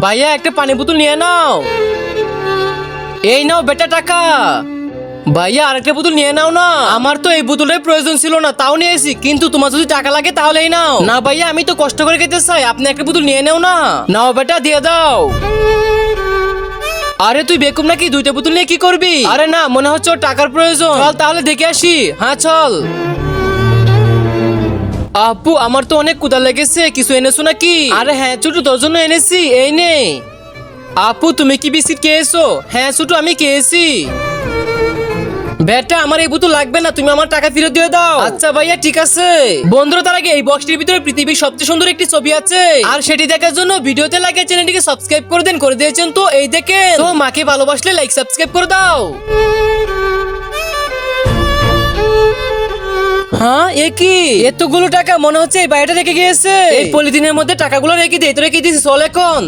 ভাইয়া একটা পানি বোতল নিয়ে নাও। এই নাও বেটা টাকা। ভাইয়া আরেকটা বোতল নিয়ে নাও না। আমার তো এই বোতলের প্রয়োজন ছিল না, তাও নিয়েছি, কিন্তু তোমার যদি টাকা লাগে তাহলেই নাও। না ভাইয়া আমি তো কষ্ট করে খেতে চাই, আপনি একটা বোতল নিয়ে নাও না। নাও বেটা দিয়ে দাও। আরে তুই বেকুব নাকি, দুইটা বোতল নিয়ে কি করবি? আরে না, মনে হচ্ছে ওর টাকার প্রয়োজন। চল তাহলে দেখে আসি। হ্যাঁ চল। আপু আমার তো অনেক ক্ষুধা লেগেছে, কিছু এনেছো নাকি? আরে হ্যাঁ ছোটু, তোর জন্য এনেছি, এই নে। আপু তুমি কি বিস্কিট খেয়েছো? হ্যাঁ ছোটু আমি খেয়েছি। বেটা আমার এই বোতল লাগবে না, তুমি আমার টাকা ফেরত দিয়ে দাও। আচ্ছা ভাইয়া ঠিক আছে। বন্ধুরা তার আগে এই বক্সটির ভিতরে পৃথিবীর সবচেয়ে সুন্দর একটি ছবি আছে, আর সেটি দেখার জন্য ভিডিওতে লাগে চ্যানেলটিকে সাবস্ক্রাইব করে দেন। করে দিয়েছেন তো এই দেখেন। তো মাকে ভালোবাসলে লাইক সাবস্ক্রাইব করে দাও। হ্যাঁ এ কি, এতগুলো টাকা মনে হচ্ছে এই বাড়িটা রেখে গিয়েছে। এই পলিথিনের মধ্যে টাকাগুলো রেখে দিয়ে তো রেখে দিয়েছি, চল এখন।